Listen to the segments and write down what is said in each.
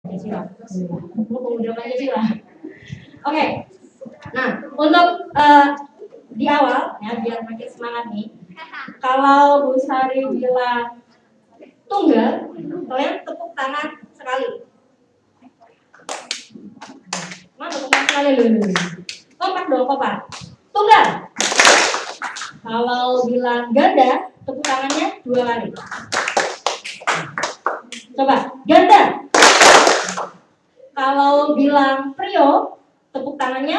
Pancasila. Pemuda Pancasila. Oke. Nah, untuk di awal ya biar makin semangat nih. Kalau Bu Sari bilang tunggal, kalian tepuk tangan sekali. Mana tepuk tangan sekali dulu. Kompak dong, kompak. Tunggal. Kalau bilang ganda, tepuk tangannya 2 kali. Coba, ganda. Kalau bilang trio, tepuk tangannya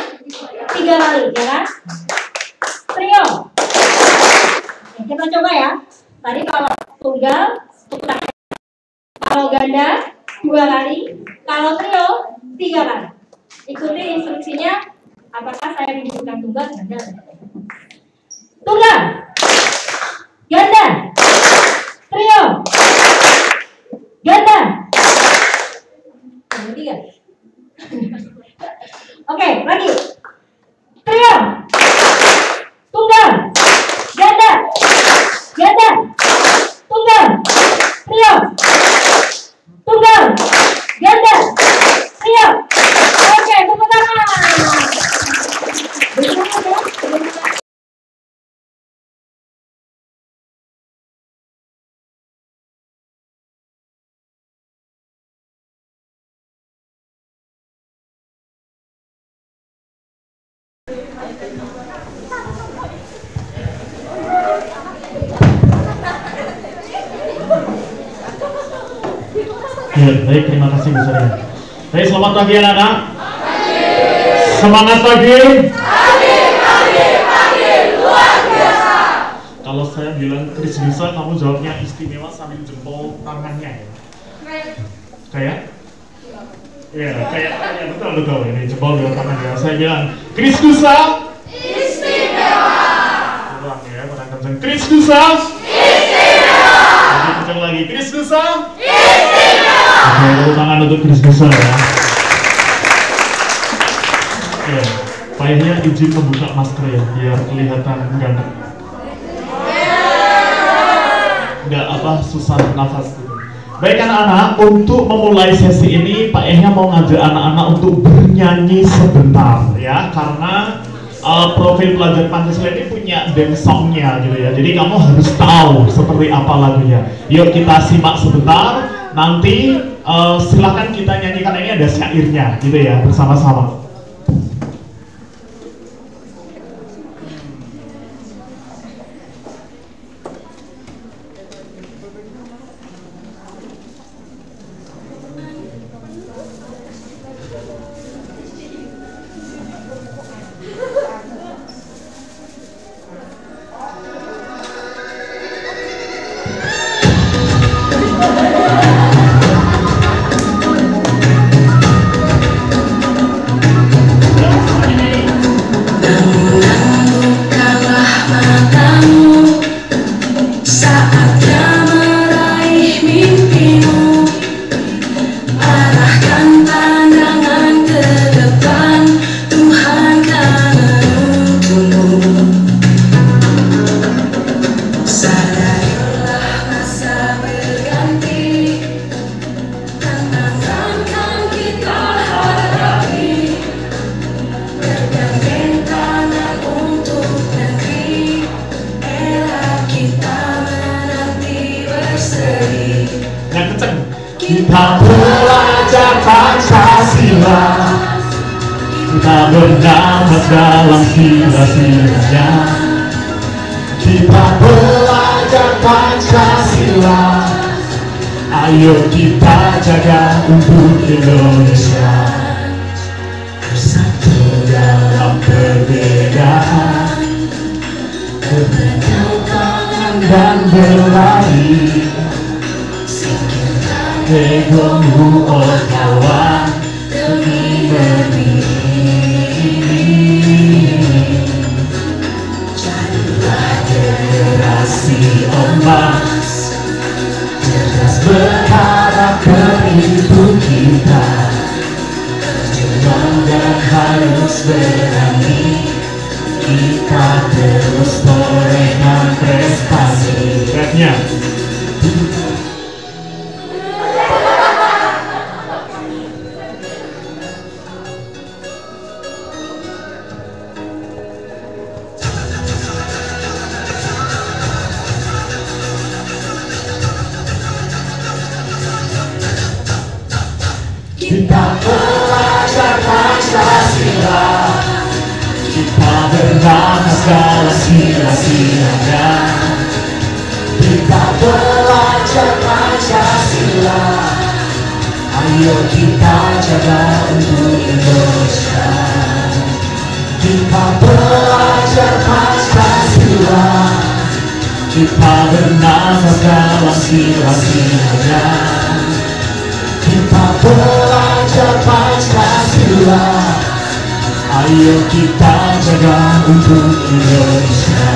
3 kali, ya kan? Trio. Oke, kita coba ya. Tadi kalau tunggal, tepuk tangan. Kalau ganda, 2 kali. Kalau trio, 3 kali. Ikuti instruksinya. Apakah saya menyebutkan tunggal, ganda? Tunggal. Ganda. Trio. Ganda. Yang ketiga. Oke, lagi. Trio. Tunggal. Ganda. Ganda. Tunggal. Trio. Tunggal. Ganda. Trio. Oke, tepuk tangan. Ya, baik, terima kasih Bu Sari. Baik, selamat pagi anak-anak. Semangat pagi. Pagi, luar biasa. Kalau saya bilang Kris bisa, kamu jawabnya istimewa sambil jempol tangannya ya. Kayak? Iya, kayak betul ini jempol dua tangannya. Saya bilang Kris bisa. Istimewa. Ulang ya, kurang kenceng. Kris bisa. Istimewa. Lebih kenceng lagi. Kris bisa. Oke, tepuk tangan untuk Kris Dusa ya. Oke, payahnya izin membuka masker ya, biar kelihatan ganteng. Nggak apa, susah nafas gitu. Baik anak-anak, untuk memulai sesi ini, Pak Ehnya mau ngajak anak-anak untuk bernyanyi sebentar ya, karena profil pelajar Pancasila ini punya dance songnya gitu ya. Jadi kamu harus tahu seperti apa lagunya. Yuk kita simak sebentar. Nanti silakan kita nyanyikan, ini ada syairnya gitu ya, bersama-sama. Kita belajar Pancasila, kita bernafas dalam sila-silanya. Kita belajar Pancasila, ayo kita jaga untuk Indonesia. Bersatu dalam perbedaan, berpegang tangan dan berlari. Egomu oh kawan, demi negeri. Jadilah generasi emas, cerdas berharap ke ibu kita. Berjuang dan harus berani, kita terus torehkan prestasi. Kita belajar Pancasila, kita bernafas dalam sila-silanya. Kita belajar Pancasila, ayo kita jaga untuk Indonesia. Kita belajar Pancasila, kita bernafas dalam sila-silanya. Kita belajar Pancasila, ayo kita jaga untuk Indonesia.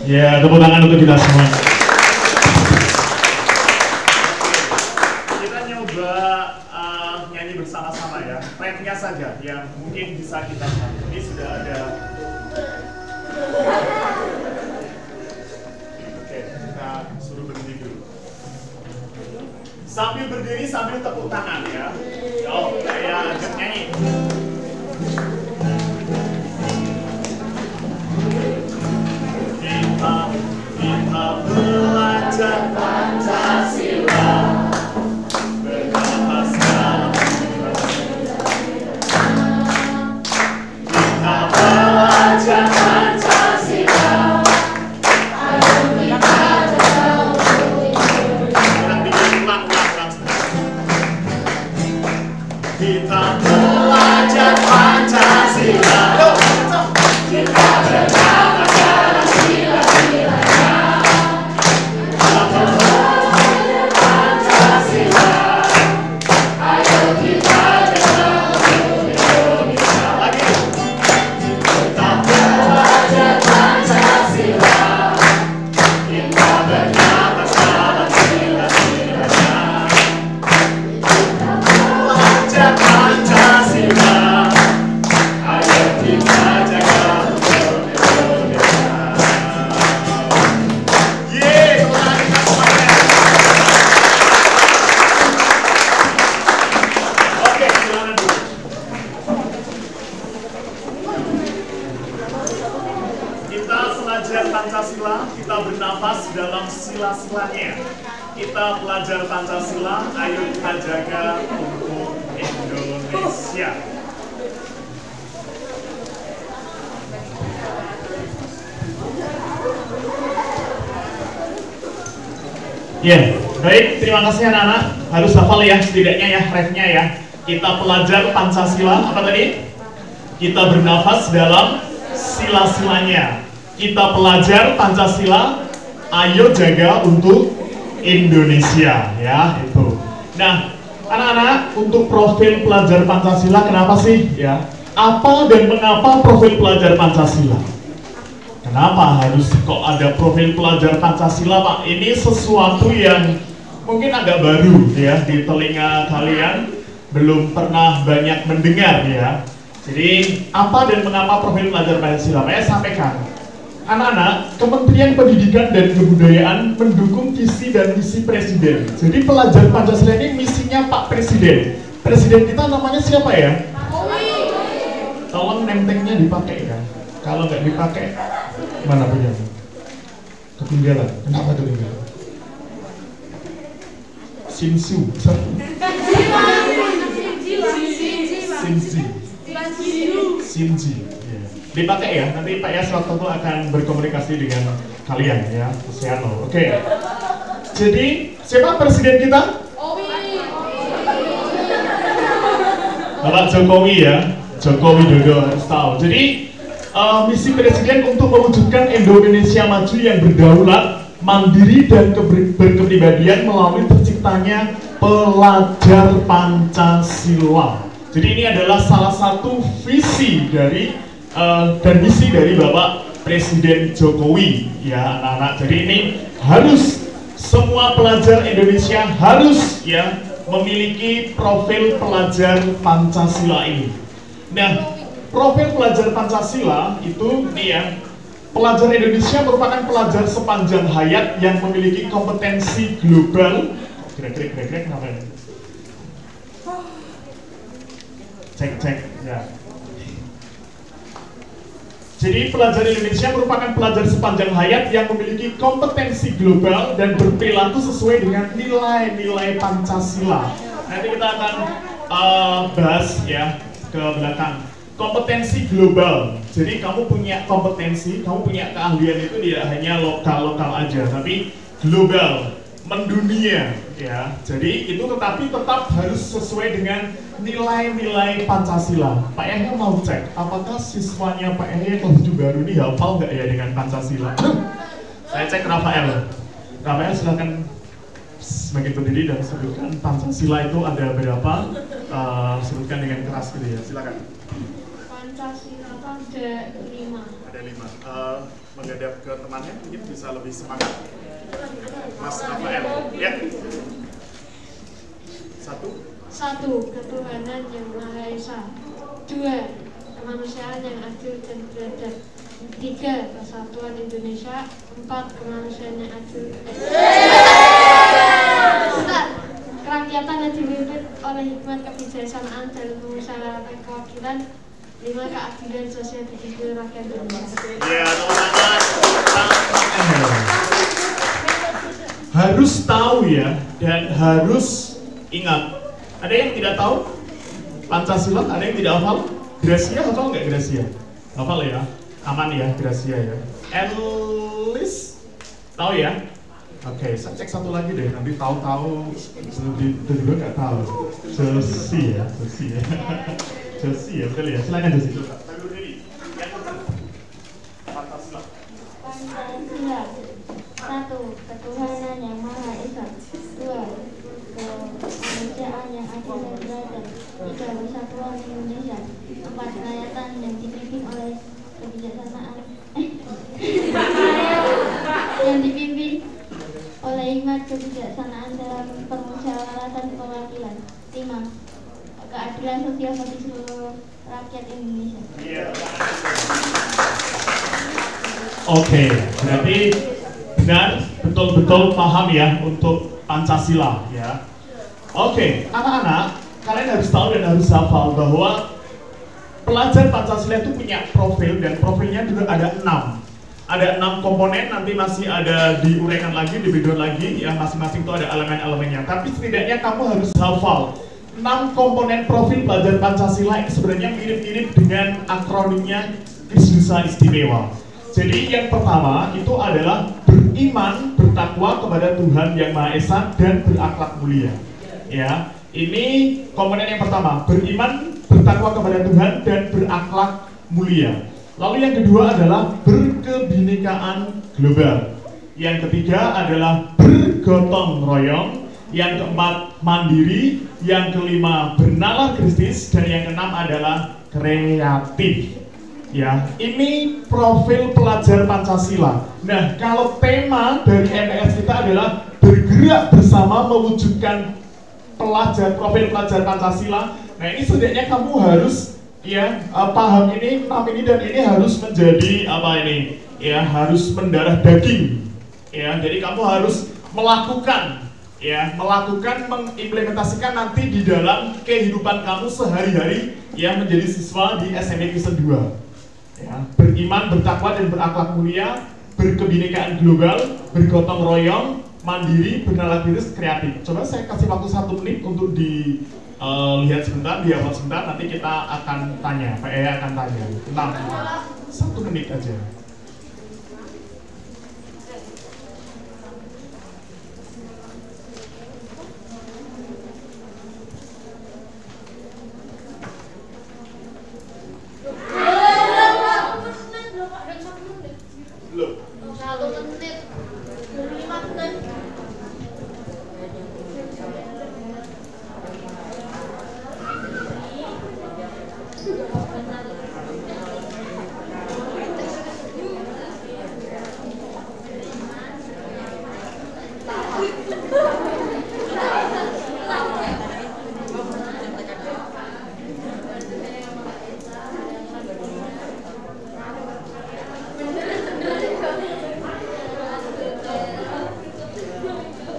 Ya, tepuk tangan untuk kita semua. Kita nyoba nyanyi bersama-sama ya. Rapnya saja yang mungkin bisa kita tahu. Ini sudah ada. Oke, kita suruh berdiri dulu. Sambil berdiri sambil tepuk tangan ya. Oh, saya ajak nyanyi. Kita belajar Pancasila, bernafas dalam sila-silanya. Kita belajar Pancasila, ayo kita jaga untuk Indonesia. Kita belajar Pancasila, kita bernafas dalam sila-silanya. Kita belajar Pancasila, ayo kita jaga untuk Indonesia. Lagi. Kita belajar Pancasila, kita bernafas dalam sila-silanya. Kita belajar Pancasila, ayo kita jaga untuk Indonesia. Yeay, semangat kita semuanya. Oke, silakan dulu. Kita belajar Pancasila, kita bernafas dalam sila-silanya. Kita belajar Pancasila, ayo kita jaga untuk Indonesia. Ya, baik, terima kasih anak-anak. Harus hafal ya, setidaknya ya, refnya ya. Kita belajar Pancasila, apa tadi? Kita bernafas dalam sila-silanya. Kita belajar Pancasila, ayo jaga untuk Indonesia, ya itu. Nah, anak-anak, untuk profil pelajar Pancasila kenapa sih? Ya, apa dan mengapa profil pelajar Pancasila? Kenapa harus kok ada profil pelajar Pancasila, Pak? Ini sesuatu yang mungkin agak baru ya di telinga kalian, belum pernah banyak mendengar ya. Jadi apa dan mengapa profil pelajar Pancasila? Saya sampaikan, anak-anak, Kementerian Pendidikan dan Kebudayaan mendukung visi dan misi Presiden. Jadi pelajar Pancasila ini misinya Pak Presiden. Presiden kita namanya siapa ya? Tolong nemteknya dipakai ya. Kalau nggak dipakai, mana punya? Ketinggalan. Kenapa ketinggalan? Sinsu. Sinji. Ya. Dipakai ya. Nanti Pak Yas waktu itu akan berkomunikasi dengan kalian ya. Siano. Oke. Jadi siapa presiden kita? Bapak Jokowi ya. Joko Widodo harus tahu. Jadi misi presiden untuk mewujudkan Indonesia maju yang berdaulat, mandiri dan berkepribadian melalui terciptanya pelajar Pancasila. Jadi ini adalah salah satu visi dari dan misi dari Bapak Presiden Jokowi ya anak-anak. Jadi ini harus semua pelajar Indonesia harus ya memiliki profil pelajar Pancasila ini. Nah, profil pelajar Pancasila itu nih ya, pelajar Indonesia merupakan pelajar sepanjang hayat yang memiliki kompetensi global. Kira-kira kenapa ya? Cek ya. Jadi pelajar Indonesia merupakan pelajar sepanjang hayat yang memiliki kompetensi global dan berperilaku sesuai dengan nilai-nilai Pancasila. Nanti kita akan bahas ya ke belakang. Kompetensi global. Jadi kamu punya kompetensi, kamu punya keahlian itu tidak hanya lokal-lokal aja, tapi global, mendunia ya. Jadi itu tetap harus sesuai dengan nilai-nilai Pancasila. Pak Yahya mau cek apakah siswanya Pak Yahya yang kelas baru ini hafal nggak ya dengan Pancasila? Saya cek Rafael. Rafael silakan sebagai pendiri dan sebutkan Pancasila itu ada berapa? Sebutkan dengan keras gitu ya. Silakan. Pancasila ada 5. Ada 5. Menghadap ke temannya mungkin bisa lebih semangat. Mas Rafael, ya. 1. Ketuhanan yang Maha Esa. 2. Kemanusiaan yang adil dan beradab. 3. Persatuan Indonesia. 4. Kemanusiaan yang adil. Kerakyatan yang dipimpin oleh hikmat kebijaksanaan dan pemusyawaratan kewakilan. 5. Keadilan sosial bagi rakyat Indonesia. Ya, teman-teman. Harus tahu ya, dan harus ingat. Ada yang tidak tahu Pancasila? Ada yang tidak hafal? Gracia hafal nggak Gracia? Hafal ya? Aman ya Gracia ya? Elis? Tahu ya? Oke, saya cek satu lagi deh, nanti tahu-tahu itu juga nggak tahu. Josi ya? Josi ya, betul ya? Silakan Josi. Pancasila. 1. Ketuhanan yang Maha Esa. 2. Kemanusiaan yang adil dan beradab. 3. Persatuan Indonesia. 4. Kerakyatan yang dipimpin oleh kebijaksanaan yang dipimpin oleh hikmat kebijaksanaan dalam permusyawaratan kewakilan. 5. Keadilan sosial bagi seluruh rakyat Indonesia. Oke, berarti benar, betul-betul paham ya untuk Pancasila ya. Oke, anak-anak, kalian harus tahu dan harus hafal bahwa pelajar Pancasila itu punya profil, dan profilnya juga ada 6. Ada 6 komponen, nanti masih ada diuraikan lagi, di background lagi ya, masing-masing itu ada elemen-elemennya. Tapi setidaknya kamu harus hafal 6 komponen profil pelajar Pancasila ini sebenarnya mirip-mirip dengan akronimnya Krisdusa Istimewa. Jadi yang pertama itu adalah beriman, bertakwa kepada Tuhan Yang Maha Esa dan berakhlak mulia. Ya, ini komponen yang pertama, beriman, bertakwa kepada Tuhan dan berakhlak mulia. Lalu yang kedua adalah berkebinekaan global. Yang ketiga adalah bergotong royong. Yang keempat mandiri. Yang kelima bernalar Kristus. Dan yang keenam adalah kreatif. Ya, ini profil pelajar Pancasila. Nah, kalau tema dari MTS kita adalah bergerak bersama mewujudkan profil pelajar Pancasila. Nah, ini setidaknya kamu harus ya paham ini, paham ini, dan ini harus menjadi apa ini? Ya, harus mendarah daging. Ya, jadi kamu harus melakukan mengimplementasikan nanti di dalam kehidupan kamu sehari-hari ya menjadi siswa di SMA Kristen 2. Ya, beriman, bertakwa dan berakhlak mulia, berkebinekaan global, bergotong royong, mandiri, bernalar Kristus, kreatif. Coba saya kasih waktu 1 menit untuk lihat sebentar, dihafal sebentar, nanti kita akan tanya, Pak Ea akan tanya. 1 menit aja.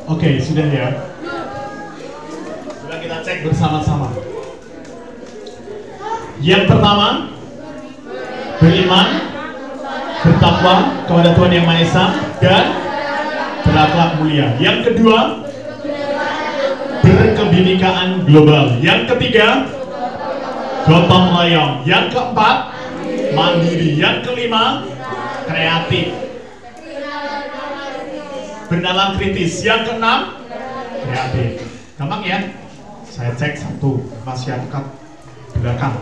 Oke, sudah ya. Sudah kita cek bersama-sama. Yang pertama, beriman, bertakwa kepada Tuhan Yang Maha Esa, dan berakhlak mulia. Yang kedua, berkebinekaan global. Yang ketiga, gotong royong. Yang keempat, mandiri. Yang kelima, kreatif, bernalar kritis. Yang keenam, kreatif. Gampang ya? Saya cek satu, masyarakat belakang.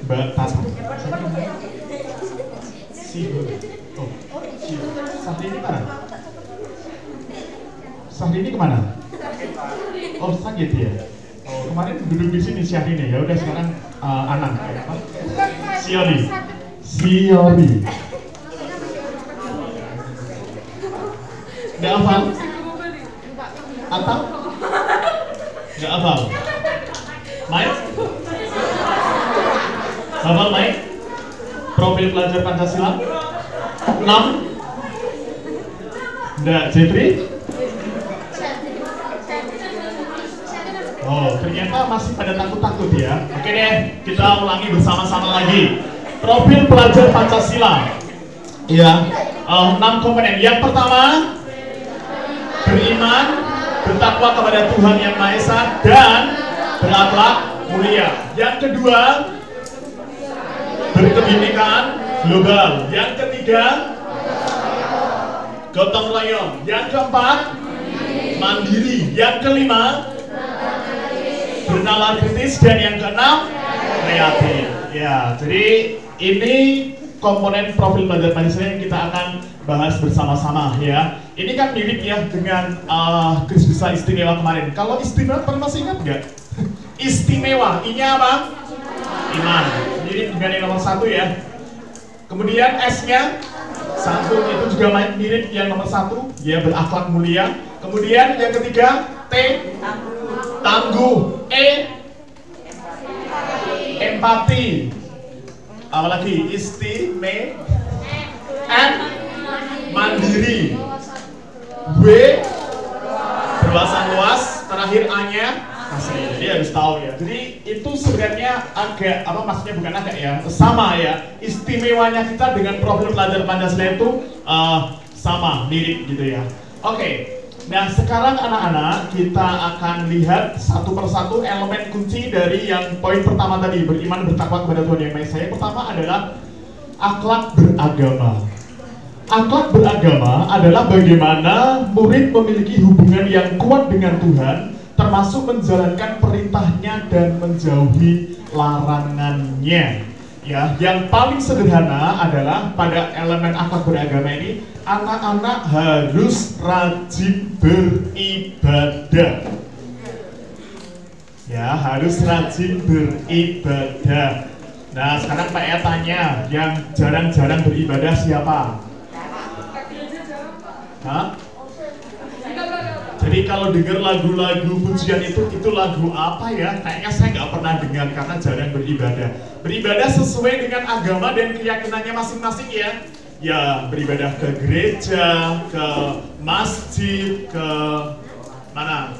Mbak Tata. Syahrini mana? Syahrini kemana? Oh, sakit ya? Oh, kemarin duduk di sini Syahrini. Ya udah sekarang Anang. Siori. Nggak hafal? Atau? Nggak hafal? Mike? Hafal Mike? Profil pelajar Pancasila? 6? Nggak, Jeffrey? Oh, ternyata masih pada takut-takut ya. Oke deh, kita ulangi bersama-sama lagi. Profil pelajar Pancasila. Ya, 6 komponen. Yang pertama, beriman, bertakwa kepada Tuhan Yang Maha Esa, dan berakhlak mulia. Yang kedua, berkebinekaan global. Yang ketiga, gotong royong. Yang keempat, mandiri. Yang kelima, bernalar kritis. Dan yang keenam, kreatif. Ya, jadi ini komponen profil pelajar Pancasila yang kita akan bahas bersama-sama ya. Ini kan mirip ya dengan Kris Bisa Istimewa kemarin. Kalau istimewa pernah masih ingat nggak? Istimewa, I-nya apa? Iman. Mirip dengan yang nomor 1 ya. Kemudian S-nya 1, itu juga mirip yang nomor 1 ya, berakhlak mulia. Kemudian yang ketiga, T, tangguh. E, empati. Apalagi istimewa. M, mandiri. W, berwawasan luas. Terakhir A-nya asli. Jadi harus tahu ya. Jadi itu sebenarnya agak maksudnya bukan agak ya, sama ya. Istimewanya kita dengan profil pelajar Pancasila itu sama, mirip gitu ya. Oke. Nah, sekarang anak-anak kita akan lihat satu persatu elemen kunci dari yang poin pertama tadi, beriman bertakwa kepada Tuhan Yang Maha Esa. Yang pertama adalah akhlak beragama. Akhlak beragama adalah bagaimana murid memiliki hubungan yang kuat dengan Tuhan, termasuk menjalankan perintahnya dan menjauhi larangannya. Ya, yang paling sederhana adalah pada elemen akhlak beragama ini, anak-anak harus rajin beribadah. Ya, harus rajin beribadah. Nah, sekarang Pak Ea tanya, yang jarang-jarang beribadah siapa? Hah? Jadi kalau dengar lagu-lagu pujian itu lagu apa ya? Kayaknya saya nggak pernah dengar karena jarang beribadah. Beribadah sesuai dengan agama dan keyakinannya masing-masing ya. Ya, beribadah ke gereja, ke masjid, ke mana?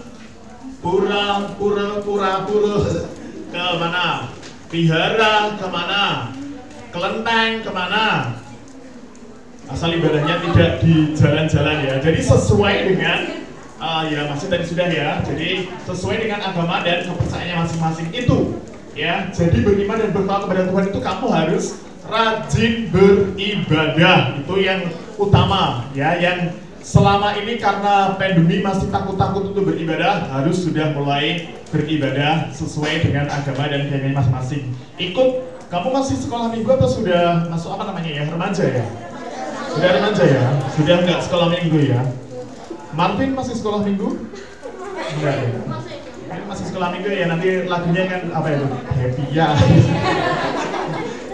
Pura, ke mana? Vihara, ke mana? Kelenteng, ke mana? Asal ibadahnya tidak di jalan-jalan ya. Jadi sesuai dengan ya masih tadi sudah ya. Jadi sesuai dengan agama dan kepercayaannya masing-masing itu ya. Jadi beriman dan bertakwa kepada Tuhan itu kamu harus rajin beribadah. Itu yang utama ya. Yang selama ini karena pandemi masih takut-takut untuk beribadah, harus sudah mulai beribadah sesuai dengan agama dan keyakinan masing-masing. Ikut, kamu masih sekolah minggu atau sudah masuk apa namanya ya, remaja ya? Sudah remaja ya? Sudah nggak sekolah minggu ya? Marvin masih sekolah minggu? Enggak ya? Masih sekolah minggu ya, nanti lagunya kan apa itu? Happy ya.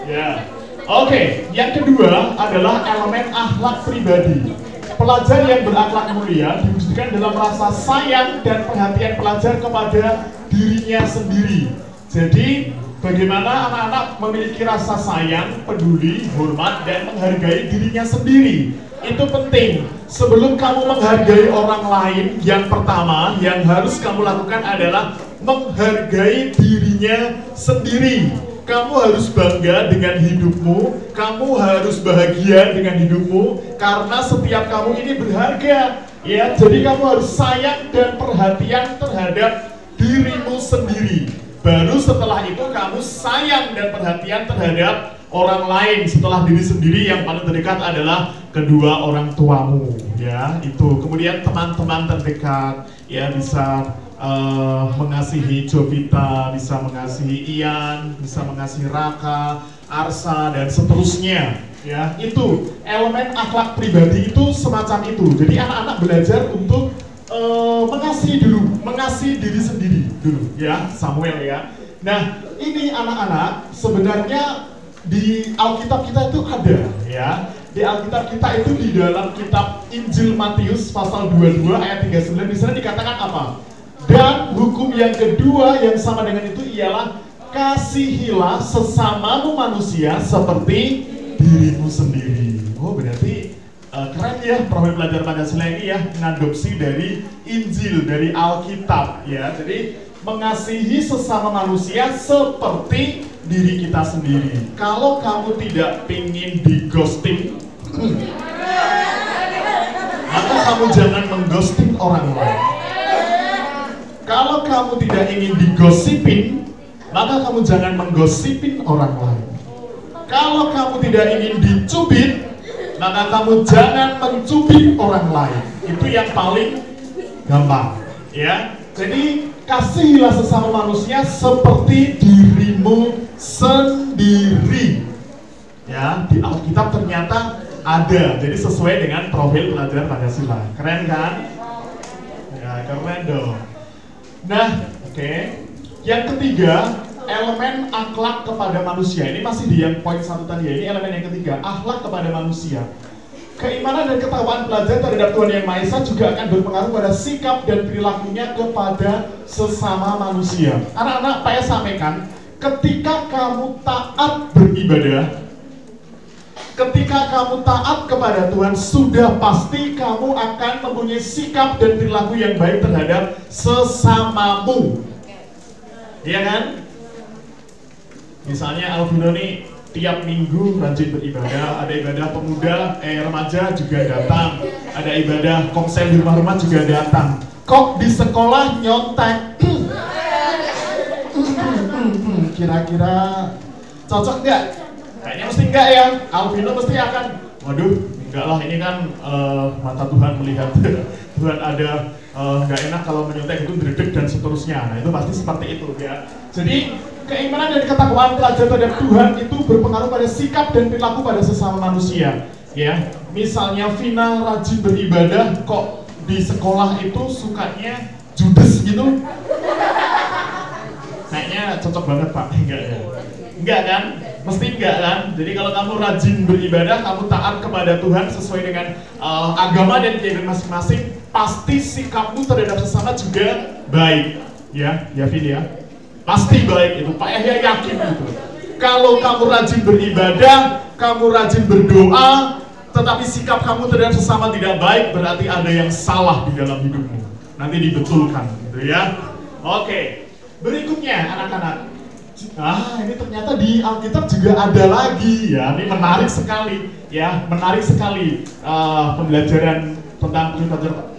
Ya. Oke, yang kedua adalah elemen akhlak pribadi. Pelajar yang berakhlak mulia diwujudkan dalam rasa sayang dan perhatian pelajar kepada dirinya sendiri. Jadi, bagaimana anak-anak memiliki rasa sayang, peduli, hormat, dan menghargai dirinya sendiri. Itu penting. Sebelum kamu menghargai orang lain, yang pertama yang harus kamu lakukan adalah menghargai dirinya sendiri. kamu harus bangga dengan hidupmu, kamu harus bahagia dengan hidupmu, karena setiap kamu ini berharga, ya. Jadi kamu harus sayang dan perhatian terhadap dirimu sendiri. Baru setelah itu kamu sayang dan perhatian terhadap orang lain. Setelah diri sendiri, yang paling terdekat adalah kedua orang tuamu, ya. Itu. Kemudian teman-teman terdekat, ya, bisa mengasihi Jovita, bisa mengasihi Ian, bisa mengasihi Raka, Arsa, dan seterusnya, ya. Itu elemen akhlak pribadi itu semacam itu. Jadi anak-anak belajar untuk mengasihi dulu, mengasihi diri sendiri dulu, ya, Samuel, ya. Nah, ini anak-anak sebenarnya di Alkitab kita itu ada, ya. Di Alkitab kita itu di dalam kitab Injil Matius pasal 22 ayat 39 di sana dikatakan apa? Dan hukum yang kedua yang sama dengan itu ialah kasihilah sesamamu manusia seperti dirimu sendiri. Oh, berarti keren ya, Profil Belajar Pancasila ini ya, mengadopsi dari Injil, dari Alkitab, ya. Jadi mengasihi sesama manusia seperti diri kita sendiri. Kalau kamu tidak ingin di ghosting, maka kamu jangan mengghosting orang lain. Kalau kamu tidak ingin digosipin, maka kamu jangan menggosipin orang lain. Kalau kamu tidak ingin dicubit, maka kamu jangan mencubit orang lain. Itu yang paling gampang, ya. Jadi kasihilah sesama manusia seperti dirimu sendiri. Ya, di Alkitab ternyata ada. Jadi sesuai dengan profil pelajar Pancasila. Keren kan? Ya, keren dong. Nah, oke. Yang ketiga, elemen akhlak kepada manusia. Ini masih di yang poin 1 tadi ya. Ini elemen yang ketiga, akhlak kepada manusia. Keimanan dan ketakwaan pelajar terhadap Tuhan Yang Maha Esa juga akan berpengaruh pada sikap dan perilakunya kepada sesama manusia. Anak-anak, saya sampaikan, ketika kamu taat beribadah, ketika kamu taat kepada Tuhan, sudah pasti kamu akan mempunyai sikap dan perilaku yang baik terhadap sesamamu. Iya kan? Misalnya Alvino nih tiap minggu rajin beribadah, ada ibadah pemuda, remaja juga datang, ada ibadah komsel di rumah-rumah juga datang. Kok di sekolah nyontek? Kira-kira cocok nggak? Kayaknya mesti enggak ya. Alvino mesti akan, waduh, enggak lah, ini kan mata Tuhan melihat Tuhan ada nggak enak kalau menyontek itu dredeg dan seterusnya. Nah, itu pasti seperti itu ya. Jadi keimanan dan ketakwaan pelajar terhadap Tuhan itu berpengaruh pada sikap dan perilaku pada sesama manusia. Ya, misalnya Vina rajin beribadah, kok di sekolah itu sukanya judes gitu? Kayaknya cocok banget Pak, enggak ya? Enggak kan? Mesti enggak kan? Jadi kalau kamu rajin beribadah, kamu taat kepada Tuhan sesuai dengan agama dan keyakinan masing-masing, pasti sikapmu terhadap sesama juga baik. Ya, ya Vin ya. Pasti baik itu, Pak Yahya yakin gitu. Kalau kamu rajin beribadah, kamu rajin berdoa, tetapi sikap kamu terhadap sesama tidak baik, berarti ada yang salah di dalam hidupmu. Nanti dibetulkan gitu ya. Oke, berikutnya anak-anak. Ini ternyata di Alkitab juga ada lagi ya. Ini menarik sekali ya, menarik sekali pembelajaran tentang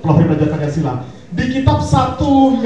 profil pelajar Pancasila. Di kitab 1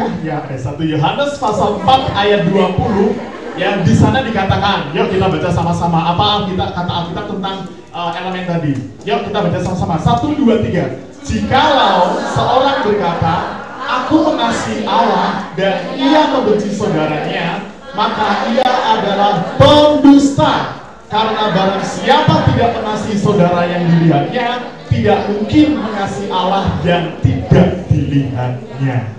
Yohanes pasal 4 ayat 20 ya, di sana dikatakan, yuk kita baca sama-sama apa kata Alkitab tentang elemen tadi. Yuk kita baca sama-sama. 1, 2, 3. Jikalau seorang berkata, aku mengasihi Allah dan ia membenci saudaranya, maka ia adalah pendusta. Karena barang siapa tidak mengasihi saudara yang dilihatnya, tidak mungkin mengasihi Allah yang tidak dilihatnya.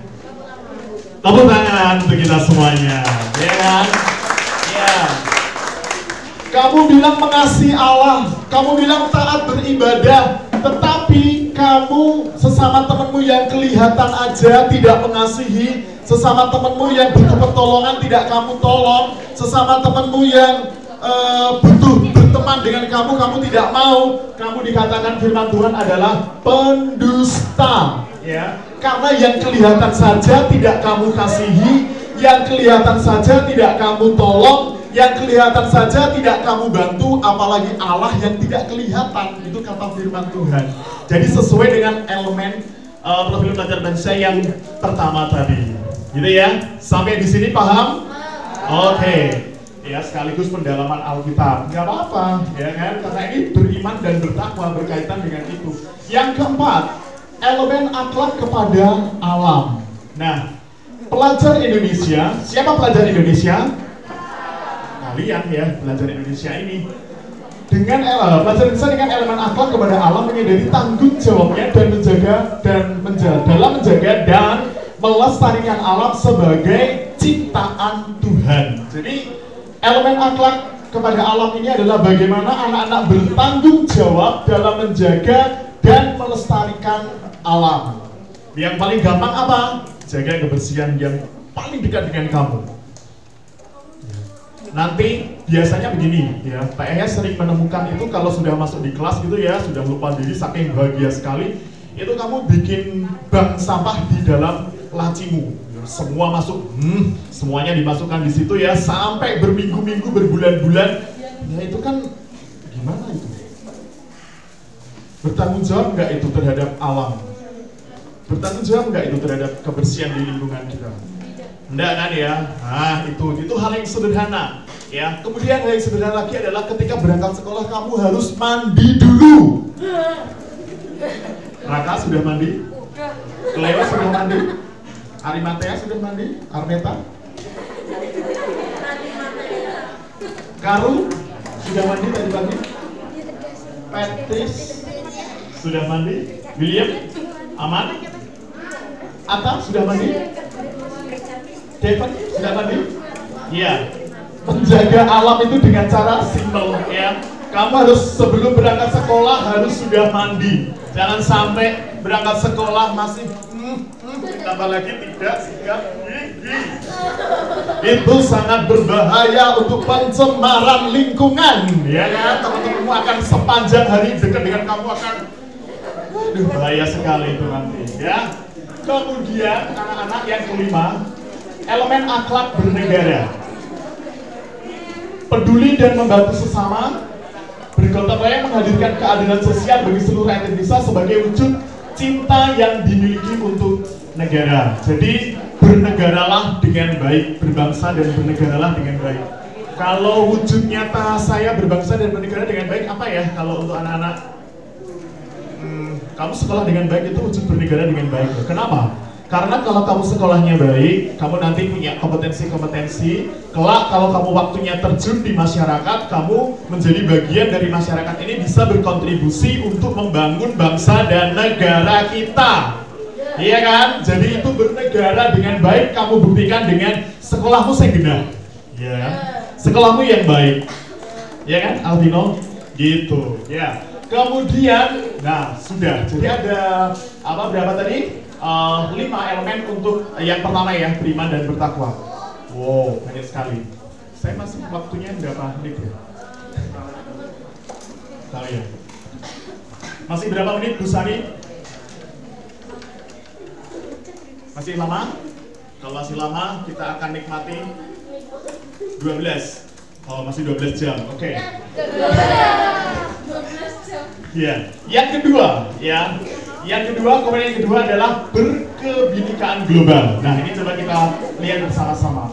Tepuk tangan untuk kita semuanya, ya kan? Ya. Kamu bilang mengasihi Allah, kamu bilang taat beribadah, tetapi kamu sesama temanmu yang kelihatan aja tidak mengasihi, sesama temanmu yang butuh pertolongan tidak kamu tolong, sesama temanmu yang butuh berteman dengan kamu tidak mau, kamu dikatakan firman Tuhan adalah pendusta ya. Karena yang kelihatan saja tidak kamu kasihi, yang kelihatan saja tidak kamu tolong, yang kelihatan saja tidak kamu bantu, apalagi Allah yang tidak kelihatan. Itu kata firman Tuhan. Jadi sesuai dengan elemen profil pelajar bangsa yang pertama tadi. Gitu ya? Sampai di sini paham? Oke. Ya, sekaligus pendalaman Alkitab. Nggak apa-apa, ya kan? Karena ini beriman dan bertakwa berkaitan dengan itu. Yang keempat, elemen akhlak kepada alam. Nah, pelajar Indonesia, siapa pelajar Indonesia? Kalian ya, pelajar Indonesia ini. Dengan pelajar Indonesia dengan elemen akhlak kepada alam menyadari tanggung jawabnya dan dalam menjaga dan melestarikan alam sebagai ciptaan Tuhan. Jadi elemen akhlak kepada alam ini adalah bagaimana anak-anak bertanggung jawab dalam menjaga dan melestarikan alam. Yang paling gampang apa? Jaga kebersihan yang paling dekat dengan kamu. Nanti biasanya begini ya, Pak Eya sering menemukan itu kalau sudah masuk di kelas gitu ya, sudah lupa diri saking bahagia sekali, itu kamu bikin bank sampah di dalam lacimu. Semua masuk, semuanya dimasukkan di situ ya, sampai berminggu-minggu, berbulan-bulan. Ya itu kan gimana itu? Bertanggung jawab nggak itu terhadap alam? Bertanggung jawab nggak itu terhadap kebersihan di lingkungan kita? Enggak kan ya? Nah itu hal yang sederhana ya. Kemudian hal yang sederhana lagi adalah ketika berangkat sekolah kamu harus mandi dulu. Raka sudah mandi? Cleo sudah mandi? Arimatea sudah mandi? Arneta? Karu sudah mandi tadi pagi? Petris sudah mandi? William? Aman? Atta sudah mandi? Devon sudah mandi? Iya. Menjaga alam itu dengan cara simpel ya. Kamu harus sebelum berangkat sekolah harus sudah mandi. Jangan sampai berangkat sekolah masih tambah lagi tidak sikat gigi. Itu sangat berbahaya untuk pencemaran lingkungan, ya kan? Teman-temanmu akan sepanjang hari dekat dengan kamu akan, aduh bahaya sekali itu nanti, ya. Kemudian anak-anak yang kelima, elemen akhlak bernegara. Peduli dan membantu sesama, bergotong royong menghadirkan keadilan sosial bagi seluruh rakyat Indonesia sebagai wujud cinta yang dimiliki untuk negara. Jadi bernegaralah dengan baik, berbangsa dan bernegaralah dengan baik. Kalau wujud nyata saya berbangsa dan bernegara dengan baik apa ya? Kalau untuk anak-anak, kamu sekolah dengan baik itu wujud bernegara dengan baik. Kenapa? Karena kalau kamu sekolahnya baik, kamu nanti punya kompetensi-kompetensi. Kelak kalau kamu waktunya terjun di masyarakat, kamu menjadi bagian dari masyarakat ini bisa berkontribusi untuk membangun bangsa dan negara kita. Iya kan? Jadi itu bernegara dengan baik kamu buktikan dengan sekolahmu segenap. Ya. Sekolahmu yang baik. Ya kan, Albino? Gitu. Ya. Kemudian, nah sudah. Jadi ada apa berapa tadi? 5 elemen untuk yang pertama ya, beriman dan bertakwa. Wow, banyak sekali. Saya masih waktunya berapa menit ya? Tahu ya? Masih berapa menit Bu Sari? Masih lama? Kalau masih lama, kita akan nikmati 12. Oh, masih 12 jam. Oke. 12 jam. Ya. Yang kedua, ya. Yang kedua, komponen yang kedua adalah berkebinekaan global. Nah, ini coba kita lihat bersama-sama.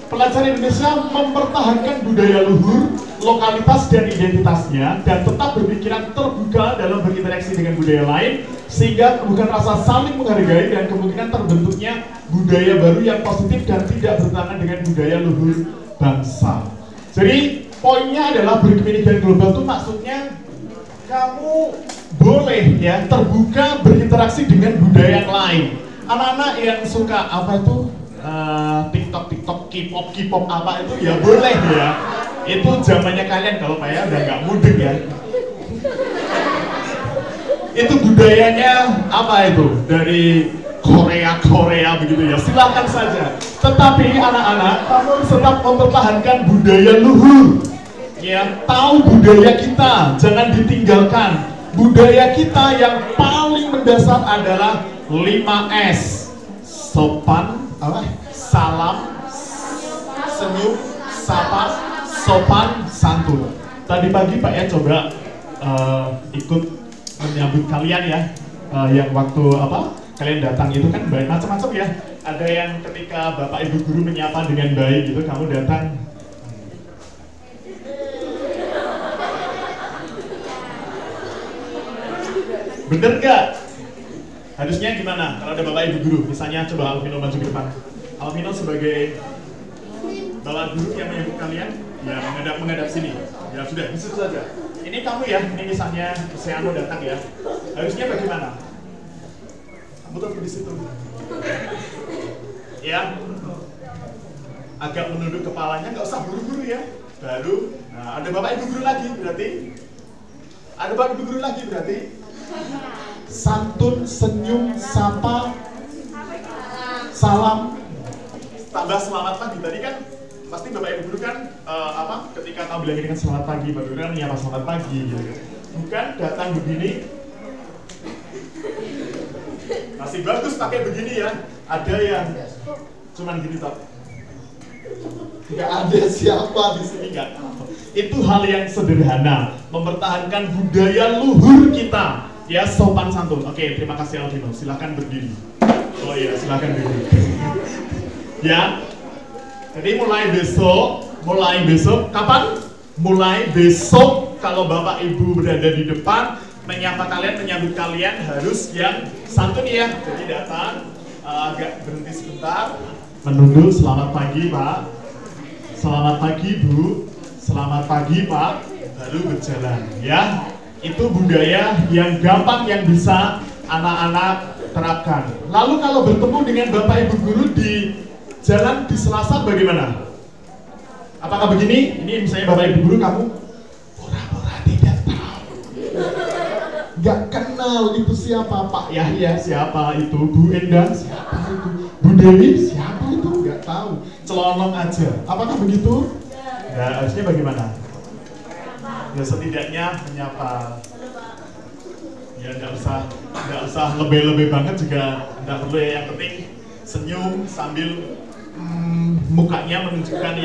Pelajar Indonesia mempertahankan budaya luhur, lokalitas dan identitasnya, dan tetap berpikiran terbuka dalam berinteraksi dengan budaya lain, sehingga bukan rasa saling menghargai dan kemungkinan terbentuknya budaya baru yang positif dan tidak bertentangan dengan budaya luhur bangsa. Jadi poinnya adalah berkebinekaan global itu maksudnya kamu boleh ya terbuka berinteraksi dengan budaya yang lain. Anak-anak yang suka apa itu TikTok, K-pop apa itu ya boleh ya. Itu zamannya kalian, kalau saya udah nggak mudik ya. Itu budayanya apa itu dari Korea begitu ya. Silakan saja. Tetapi anak-anak kamu harus tetap mempertahankan budaya luhur. Ya, tahu budaya kita, jangan ditinggalkan. Budaya kita yang paling mendasar adalah 5S. Sopan, salam, senyum, sapa, sopan santun. Tadi pagi Pak ya coba ikut menyambut kalian ya, yang waktu kalian datang itu kan baik macam-macam ya. Ada yang ketika Bapak Ibu guru menyapa dengan baik gitu, kamu datang. Bener nggak? Harusnya gimana? Kalau ada Bapak Ibu guru, misalnya coba Alvino maju ke depan. Alvino sebagai Bapak guru yang menyambut kalian, ya menghadap sini. Ya sudah, di situ saja. Ini kamu ya, ini misalnya Seano datang ya. Harusnya bagaimana? Kamu tetap di situ. Ya, agak menunduk kepalanya, nggak usah buru-buru ya. Baru, nah, ada Bapak Ibu guru lagi berarti. Ada Bapak Ibu guru lagi berarti. Santun, senyum, sapa, salam, tambah selamat pagi. Tadi kan pasti Bapak Ibu guru kan ketika kamu bilang ini kan selamat pagi, Bapak Ibu kan menyapa selamat pagi gitu. Bukan datang begini. Masih bagus pakai begini ya. Ada yang cuman gini toh. Nggak ada siapa di sini, nggak tahu. Itu hal yang sederhana, mempertahankan budaya luhur kita. Ya, sopan santun. Oke, terima kasih Alvino. Silahkan berdiri. Oh iya, silahkan berdiri. Ya. Jadi mulai besok, kapan? Mulai besok kalau Bapak Ibu berada di depan, menyapa kalian, menyambut kalian harus yang santun ya. Jadi datang, agak berhenti sebentar, menunduk, selamat pagi Pak, selamat pagi Bu, selamat pagi Pak, baru berjalan ya. Itu budaya yang gampang yang bisa anak-anak terapkan. Lalu kalau bertemu dengan Bapak Ibu guru di jalan di Selasa bagaimana? Apakah begini? Ini misalnya Bapak Ibu guru, kamu pura-pura tidak tahu, nggak kenal itu siapa, Pak Yahya siapa itu, Bu Endang siapa itu, Bu Dewi siapa itu, nggak tahu, celonong aja. Apakah begitu? Ya, harusnya bagaimana? Ya setidaknya menyapa. Ya nggak usah lebih-lebih banget juga nggak perlu ya. Yang penting senyum sambil mukanya menunjukkan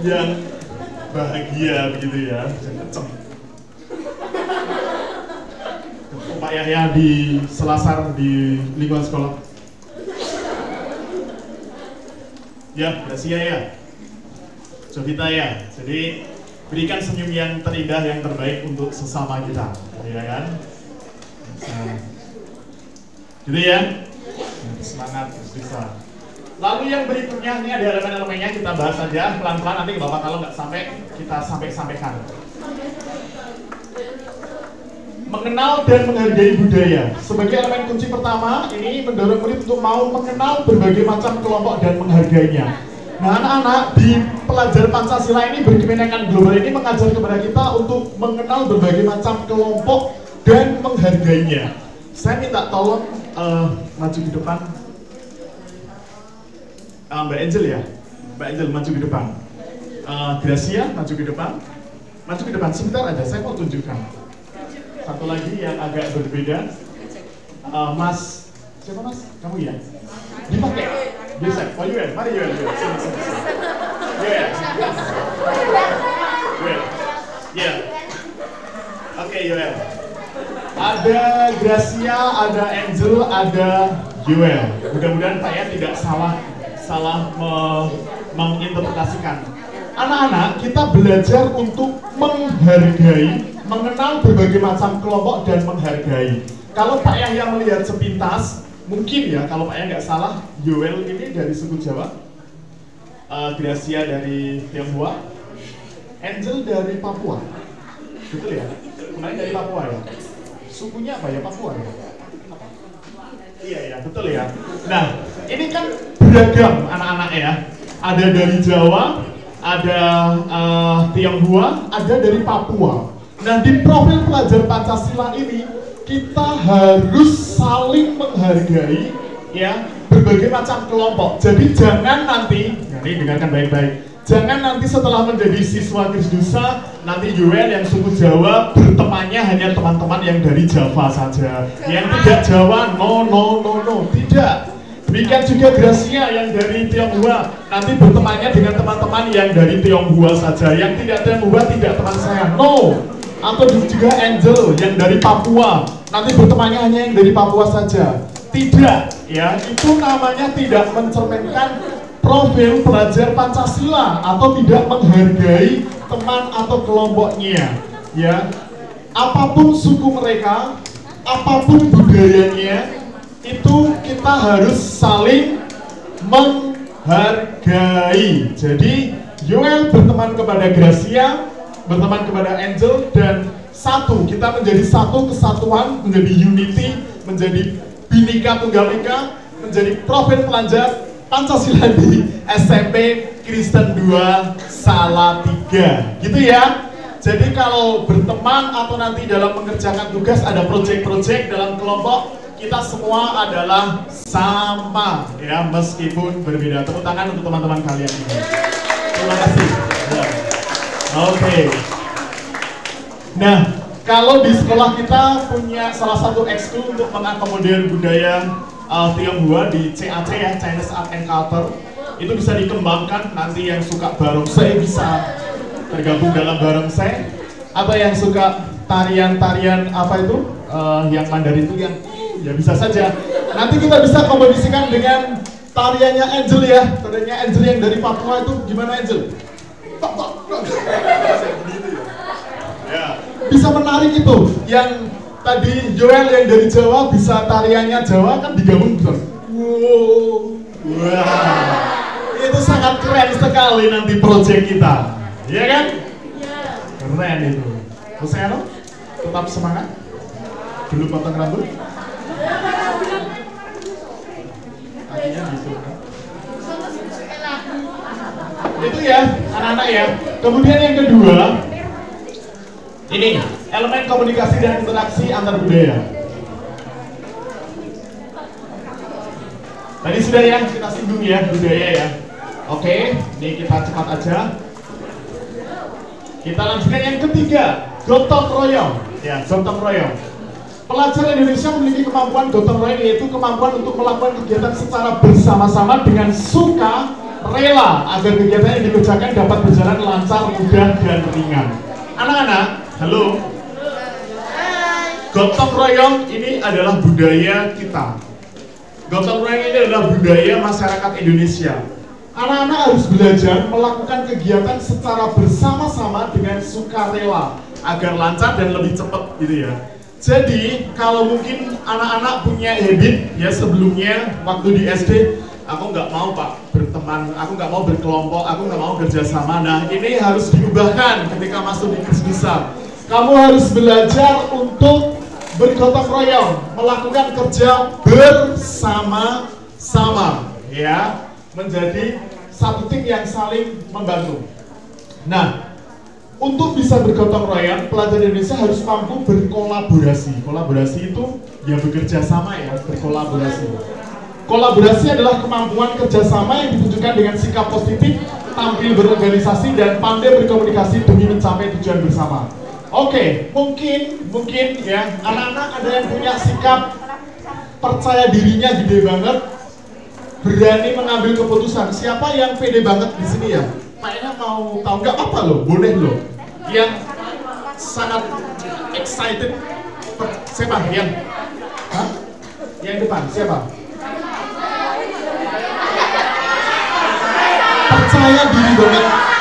yang bahagia begitu ya, jangan kecem. Pak Yahya di Selasar di lingkungan sekolah. Ya, Gracia ya, Jovita ya. Jadi berikan senyum yang terindah, yang terbaik untuk sesama kita, ya kan? Nah, gitu ya. Semangat, bisa. Lalu yang berikutnya, ini ada elemen-elemennya, kita bahas saja pelan-pelan, nanti Bapak kalau nggak sampai, kita sampaikan. Mengenal dan menghargai budaya. Sebagai elemen kunci pertama, ini mendorong murid untuk mau mengenal berbagai macam kelompok dan menghargainya. Nah, anak-anak di pelajar Pancasila ini berkebinekaan global ini mengajar kepada kita untuk mengenal berbagai macam kelompok dan menghargainya. Saya minta tolong maju ke depan. Mbak Angel ya, Mbak Angel maju ke depan. Gracia maju ke depan. Maju ke depan sebentar aja, saya mau tunjukkan. Satu lagi yang agak berbeda. Mas, siapa Mas? Kamu ya? Dipakai. Biasa. Oh Yuel, mari Yuel. Sini. Yuel. Ya. Oke Yuel. Ada Gracia, ada Angel, ada Yuel. Mudah-mudahan saya tidak salah menginterpretasikan. Anak-anak, kita belajar untuk menghargai, mengenal berbagai macam kelompok dan menghargai. Kalau Pak Yahya melihat sepintas, mungkin ya, kalau Pak Yahya nggak salah, Yoel ini dari suku Jawa, Gracia dari Tionghoa, Angel dari Papua, betul ya? Kemarin dari Papua ya? Sukunya apa ya, Papua ya? Iya ya, betul ya. Nah, ini kan beragam anak-anak ya. Ada dari Jawa, ada Tionghoa, ada dari Papua. Nah, di profil pelajar Pancasila ini kita harus saling menghargai ya berbagai macam kelompok. Jadi jangan nanti, ini dengarkan baik-baik. Jangan nanti setelah menjadi siswa Krisdusa, nanti Yuel yang suku Jawa bertemannya hanya teman-teman yang dari Jawa saja. Yang tidak Jawa, no, tidak. Demikian juga Gracia yang dari Tionghoa, nanti bertemannya dengan teman-teman yang dari Tionghoa saja. Yang tidak Tionghoa tidak teman saya, no. Atau juga Angel yang dari Papua, nanti bertemannya hanya yang dari Papua saja. Tidak, ya, itu namanya tidak mencerminkan profil pelajar Pancasila atau tidak menghargai teman atau kelompoknya, ya. Apapun suku mereka, apapun budayanya, itu kita harus saling menghargai. Jadi Yoel berteman kepada Gracia, berteman kepada Angel, dan satu, kita menjadi satu kesatuan, menjadi unity, menjadi Bhinneka Tunggal Ika, menjadi profil pelajar Pancasila di SMP Kristen 2 Salatiga, gitu ya. Jadi kalau berteman atau nanti dalam mengerjakan tugas ada proyek-proyek dalam kelompok, kita semua adalah sama, ya, meskipun berbeda. Tepuk tangan untuk teman-teman kalian ini. Terima kasih. Ya. Oke. Nah, kalau di sekolah kita punya salah satu ekskul untuk mengakomodir budaya Tionghoa di CAC, ya, Chinese Art and Culture, itu bisa dikembangkan. Nanti yang suka barongsai bisa tergabung dalam barongsai, atau yang suka tarian-tarian apa itu yang Mandarin itu yang ya bisa saja. Nanti kita bisa kombinasikan dengan tariannya Angel, ya, tariannya Angel yang dari Papua itu gimana Angel? Ya, bisa menarik itu. Yang tadi Joel yang dari Jawa bisa tariannya Jawa kan digabung gitu. Wow. Itu sangat keren sekali nanti proyek kita. Iya kan? Iya. Keren itu. Terus saya tetap semangat. Dulu potong rambut. Akhirnya gitu kan. Itu ya, anak-anak ya. Kemudian yang kedua, ini elemen komunikasi dan interaksi antar budaya. Tadi sudah ya kita singgung ya budaya ya. Oke, ini kita cepat aja. Kita lanjutkan yang ketiga, gotong royong. Ya, gotong royong. Pelajar Indonesia memiliki kemampuan gotong royong, yaitu kemampuan untuk melakukan kegiatan secara bersama-sama dengan suka rela agar kegiatan yang dikerjakan dapat berjalan lancar, mudah, dan ringan. Anak-anak, halo. Gotong royong ini adalah budaya kita. Gotong royong ini adalah budaya masyarakat Indonesia. Anak-anak harus belajar melakukan kegiatan secara bersama-sama dengan sukarela agar lancar dan lebih cepat gitu ya. Jadi kalau mungkin anak-anak punya habit ya sebelumnya waktu di SD, aku nggak mau Pak berteman, aku nggak mau berkelompok, aku nggak mau kerjasama. Nah ini harus diubahkan ketika masuk di besar. Kamu harus belajar untuk bergotong royong, melakukan kerja bersama-sama, ya, menjadi satu tim yang saling membantu. Nah, untuk bisa bergotong royong, pelajar Indonesia harus mampu berkolaborasi. Kolaborasi itu ya bekerja sama ya, berkolaborasi. Kolaborasi adalah kemampuan kerjasama yang ditunjukkan dengan sikap positif, tampil berorganisasi, dan pandai berkomunikasi demi mencapai tujuan bersama. Oke, mungkin ya, anak-anak ada yang punya sikap percaya dirinya gede banget, berani mengambil keputusan. Siapa yang pede banget di sini ya? Kayaknya mau tahu nggak apa loh, boleh loh. Yang sangat excited, siapa? Yang depan, siapa? Percaya diri banget.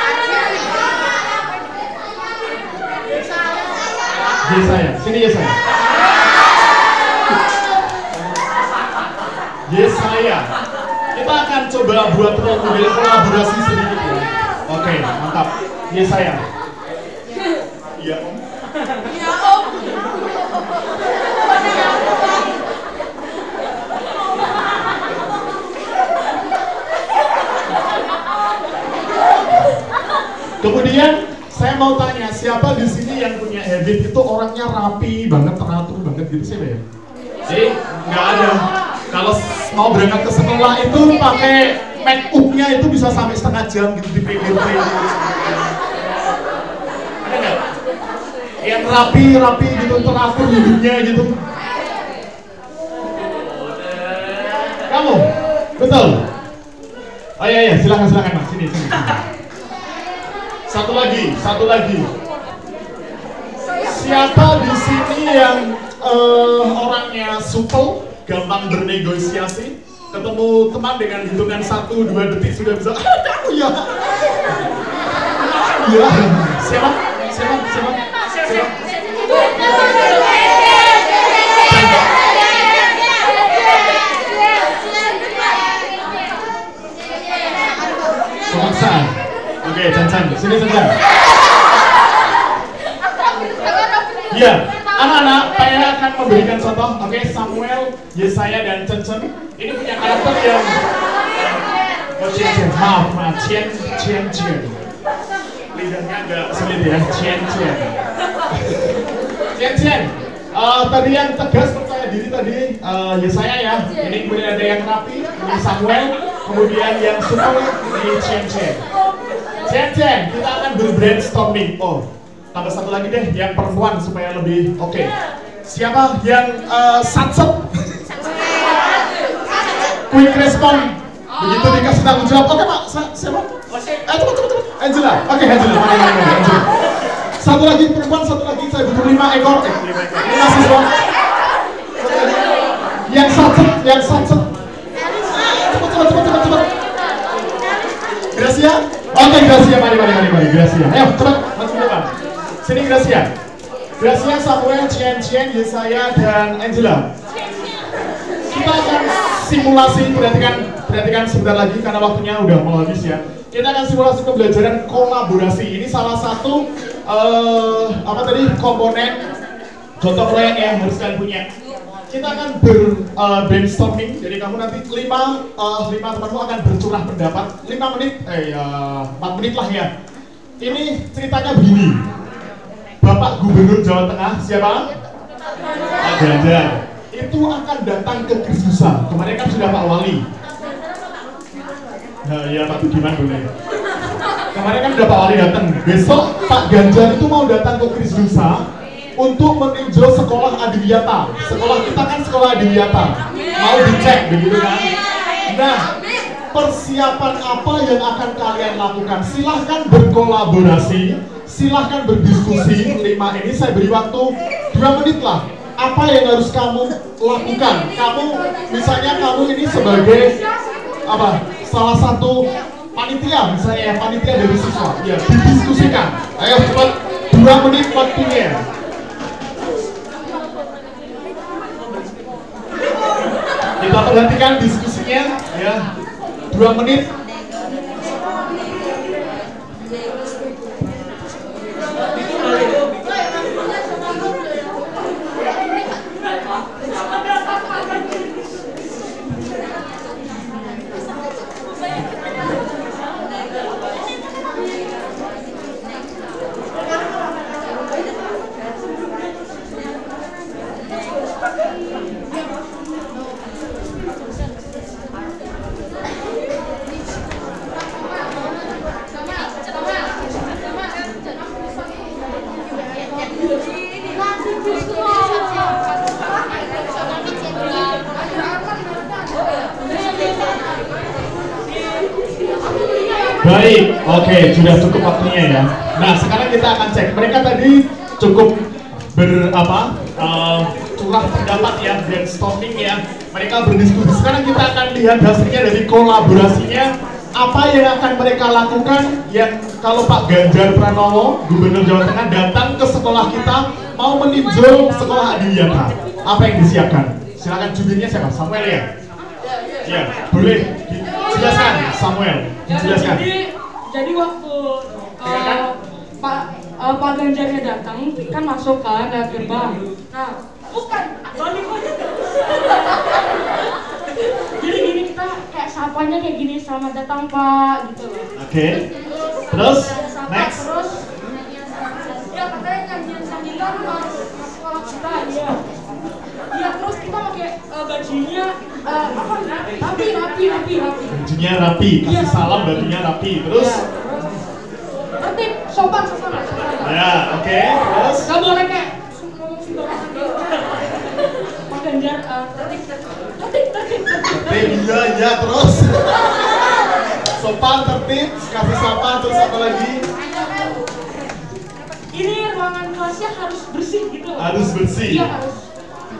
Yesaya, sini Yesaya. Yesaya. Kita akan coba buat role model kolaborasi sedikit ya. Oke, mantap. Yesaya. Iya Om. Iya Om. Kemudian saya mau tanya, siapa di sini yang punya habit itu orangnya rapi banget, teratur banget gitu siapa ya? Jadi nggak ada. Kalau mau berangkat ke sekolah itu pakai make up-nya itu bisa sampai setengah jam gitu di pinggir gitu. Ada nggak? Yang rapi gitu, teratur hidupnya gitu. Kamu? Betul. Oh iya, silakan Mas, sini. Satu lagi. Siapa di sini yang orangnya supel, gampang bernegosiasi, ketemu teman dengan hitungan 1-2 detik sudah bisa. Kamu ya. Iya. Siapa? Pemaksaan. Oke, Chan. Sini Chan. Iya, anak-anak, saya akan memberikan contoh. Oke, Samuel, Yesaya, dan Chen. Ini punya karakter yang maaf, Chen. Lidahnya agak sulit ya, Chen. Tadi yang tegas percaya diri tadi Yesaya ya. Ini kemudian ada yang rapi, ini Samuel. Kemudian yang supel, ini Chen. Chen, kita akan berbrainstorming. Oh, tambah satu lagi deh, yang perempuan supaya lebih oke. Siapa yang satset? Quick respon. Begitu dikasih tanggung jawab. Oke Pak, siapa? Cepat. Angela. Oke, Angela. Angela. Satu lagi perempuan, satu lagi. Saya butuh 5 ekor. 5 siswa. Yang satset. Cepat. Gracia? Oke, Gracia, mari. Gracia. Ayo, cepat, maju ke depan. Sini Gracia, Samuel, Chen, Yesaya, dan Angela. Kita akan simulasi, perhatikan sebentar lagi karena waktunya udah mau habis ya. Kita akan simulasi pembelajaran kolaborasi. Ini salah satu komponen contoh proyek yang harus kalian punya. Kita akan brainstorming. Jadi kamu nanti 5 temanmu akan bercurah pendapat 5 menit, 4 menit lah ya. Ini ceritanya begini. Bapak Gubernur Jawa Tengah, siapa? Pak Ganjar. Itu akan datang ke Krisdusa. Kemarin kan sudah Pak Wali. Nah, ya Pak Budiman boleh. Kemarin kan sudah Pak Wali datang. Besok Pak Ganjar itu mau datang ke Krisdusa untuk meninjau sekolah Adiwiyata. Sekolah kita kan sekolah Adiwiyata. Mau dicek begitu kan? Nah, persiapan apa yang akan kalian lakukan? Silahkan berkolaborasi, silahkan berdiskusi. 5 ini saya beri waktu 2 menit lah. Apa yang harus kamu lakukan? Misalnya kamu ini sebagai salah satu panitia, misalnya panitia dari siswa. Ya, didiskusikan. Ayo cepat, 2 menit waktunya. Kita perhatikan diskusinya ya. 2 menit. Baik, oke, sudah cukup waktunya ya. Nah, sekarang kita akan cek. Mereka tadi cukup curah pendapat ya, brainstorming ya. Mereka berdiskusi. Sekarang kita akan lihat hasilnya dari kolaborasinya. Apa yang akan mereka lakukan yang kalau Pak Ganjar Pranowo, Gubernur Jawa Tengah datang ke sekolah kita mau meninjau sekolah Adiwiyata. Apa yang disiapkan? Silakan jubirnya siapa? Samuel ya? Ya, boleh. Jelaskan, Samuel. Jelaskan. Jadi waktu Pak Ganjarnya datang kan masuk kan lewat gerbang. Nah, bukan. Jadi gini kita kayak sapanya kayak gini, selamat datang Pak gitu loh. Oke. Terus next. Terus ya katanya nyanyian sambutan sekolah kita ya. Iya, terus kita pakai bajunya rapi. Bajunya rapi, kasih salam bajunya rapi. Terus tertib, sopan. Ya, oke. Terus gak boleh kayak ngomong sembarangan gitu. Pak Ganjar tertib. iya terus. Sopan, tertib, kasih sapa, terus apa lagi? Ini ruangan kelasnya harus bersih gitu loh. Harus bersih. Iya harus.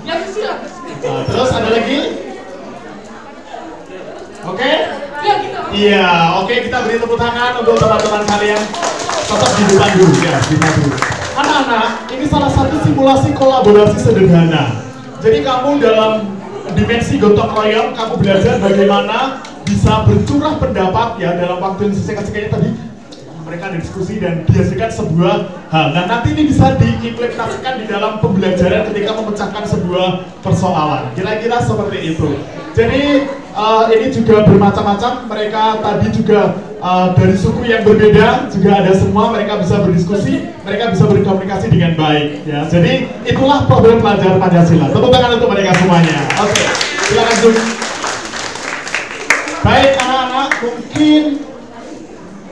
Ya bersih lah. Nah, terus ada lagi? Oke? Iya gitu. Iya, oke, kita beri tepuk tangan untuk teman-teman kalian. Tetap di depan dulu, ya, di depan dulu. Anak-anak, ini salah satu simulasi kolaborasi sederhana. Jadi kamu dalam dimensi gotong royong, kamu belajar bagaimana bisa bercurah pendapat ya dalam waktu yang singkat-singkatnya tadi. Mereka diskusi dan dihasilkan sebuah hal. Nah, nanti ini bisa diimplementasikan di dalam pembelajaran ketika memecahkan sebuah persoalan. Kira-kira seperti itu. Jadi ini juga bermacam-macam. Mereka tadi juga dari suku yang berbeda juga ada semua. Mereka bisa berdiskusi, mereka bisa berkomunikasi dengan baik. Ya, jadi itulah program pelajar Pancasila. Tepuk tangan untuk mereka semuanya. Oke, silakan Zoom. Baik anak-anak, mungkin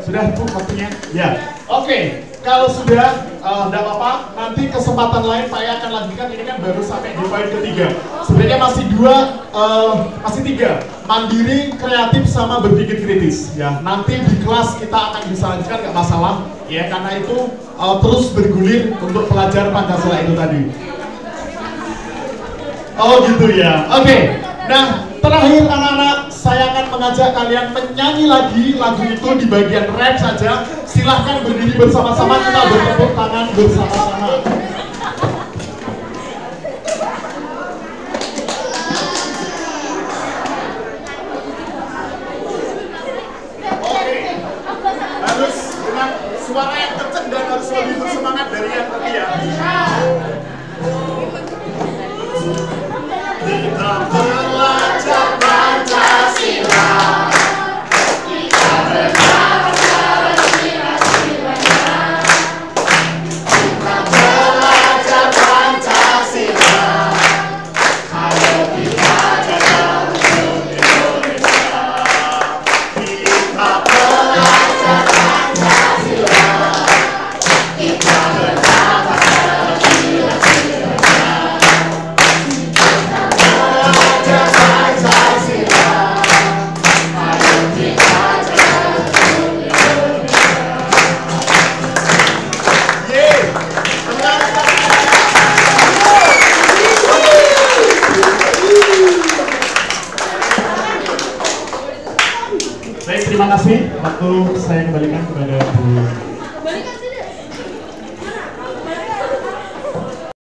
sudah Bu waktunya? Ya. Oke, kalau sudah enggak apa-apa, nanti kesempatan lain saya akan lanjutkan. Ini kan baru sampai di poin ketiga. Sebenarnya masih tiga. Mandiri, kreatif, sama berpikir kritis. Ya, nanti di kelas kita akan bisa lanjutkan, nggak masalah. Ya, karena itu terus bergulir untuk pelajar Pancasila itu tadi. Oh gitu ya. Oke. Nah, terakhir anak-anak, saya akan mengajak kalian menyanyi lagi lagu itu di bagian rap saja. Silahkan berdiri bersama-sama, kita bertepuk tangan bersama-sama. Oke, harus dengan suara yang kencang dan harus lebih bersemangat dari yang tadi ya. Kita belajar Pancasila, kita belajar Pancasila, kita belajar Pancasila, ayo kita jaga Indonesia. Kita belajar Pancasila, kita belajar Baik, terima kasih. Waktu saya kembali